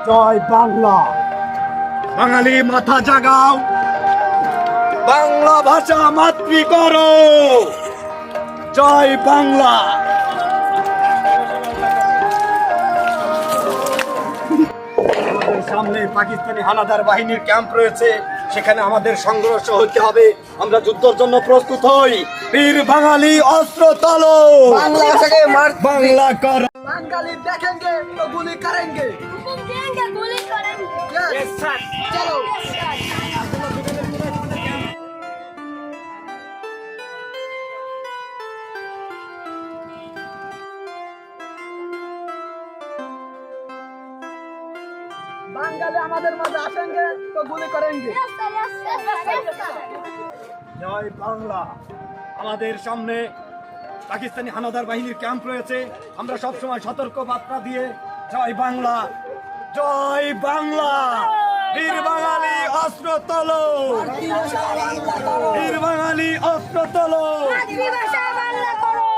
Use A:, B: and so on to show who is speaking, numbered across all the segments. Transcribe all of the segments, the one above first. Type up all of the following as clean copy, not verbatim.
A: জয় বাংলা। বাঙালি মাথা জাগাও, বাংলা ভাষা মাতৃ করো। জয় বাংলা। আমাদের সামনে পাকিস্তানি হানাদার বাহিনীর ক্যাম্প রয়েছে, সেখানে আমাদের সংঘর্ষ হতে হবে। আমরা যুদ্ধের জন্য প্রস্তুত হই। বীর বাঙালি অস্ত্র তোলো, বাংলা করো।
B: बंगाली देखेंगे तो गोली करेंगे।
C: हुकुम देंगे गोली करेंगे।
B: यस सर, चलो। बंगाली हमारे मध्य आएंगे तो गोली करेंगे।
C: Yes, sir, yes, sir, yes, sir.
A: জয় বাংলা। আমাদের সামনে পাকিস্তানি হানাদার বাহিনীর ক্যাম্প রয়েছে, আমরা সব সময় সতর্ক বার্তা দিয়ে জয় বাংলা, জয় বাংলা। বীর বাঙালি অস্ত্র তোলো, বীর বাঙালি অস্ত্র তোলো।
C: মাতৃভাষা বাংলা করো।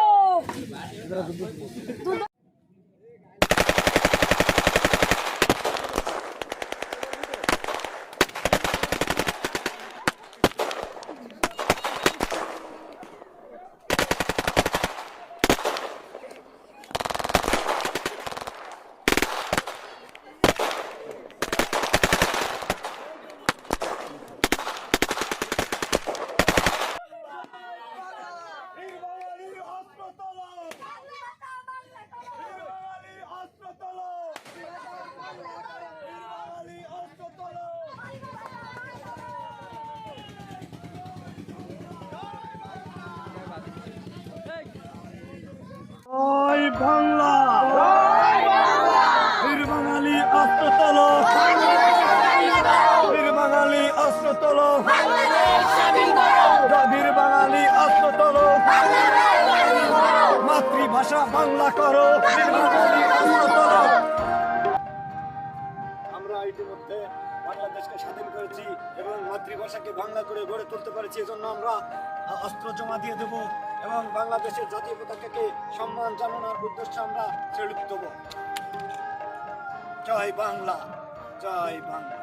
A: বীর বাঙালি অস্ত্র তোলো,
C: মাতৃভাষা বাংলা করো।
A: বীর বাঙালি অস্ত্র তোলো, বীর বাঙালি অস্ত্র তোলো। জয় বাংলা, বীর বাঙালি অস্ত্র তোলো, বীর বাঙালি অস্ত্র তোলো, বীর বাঙালি অস্ত্র তোলো। মাতৃভাষা বাংলা করো, বীর বাঙালি অস্ত্র তোলো। আমরা ইতিমধ্যে বাংলাদেশকে স্বাধীন করেছি এবং মাতৃভাষাকে বাংলা করে গড়ে তুলতে পেরেছি। এজন্য আমরা অস্ত্র জমা দিয়ে দেব এবং বাংলাদেশের জাতীয় পতাকাকে সম্মান জানানোর উদ্দেশ্যে আমরা সেলুট দেব। জয় বাংলা, জয় বাংলা।